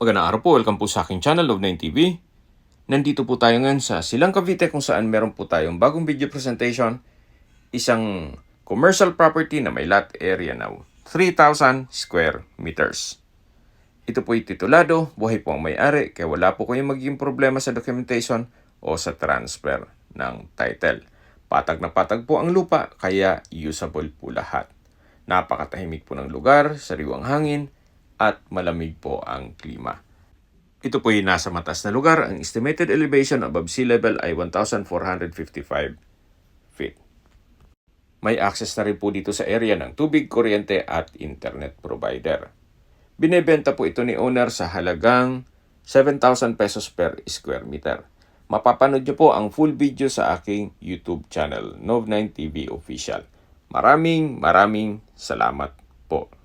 Magandang araw po, welcome po sa aking channel, Love9 TV. Nandito po tayo ngayon sa Silang Cavite kung saan meron po tayong bagong video presentation. Isang commercial property na may lot area na 3,000 square meters. Ito po titulado, buhay po ang may-ari, kaya wala po kayong magiging problema sa documentation o sa transfer ng title. Patag na patag po ang lupa, kaya usable po lahat. Napakatahimik po ng lugar, sariwang hangin, at malamig po ang klima. Ito po ay nasa mataas na lugar. Ang estimated elevation above sea level ay 1,455 feet. May access na rin po dito sa area ng tubig, kuryente at internet provider. Binebenta po ito ni owner sa halagang 7,000 pesos per square meter. Mapapanood nyo po ang full video sa aking YouTube channel, Love9 TV Official. Maraming salamat po.